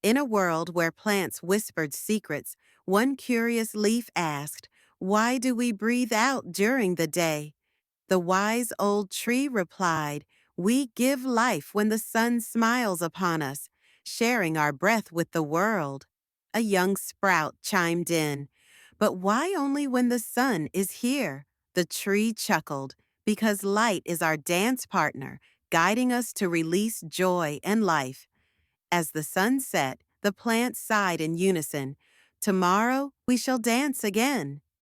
In a world where plants whispered secrets, one curious leaf asked, "Why do we breathe out during the day?" The wise old tree replied, "We give life when the sun smiles upon us, sharing our breath with the world." A young sprout chimed in, "But why only when the sun is here?" The tree chuckled, "Because light is our dance partner, guiding us to release joy and life." As the sun set, the plants sighed in unison, "Tomorrow we shall dance again."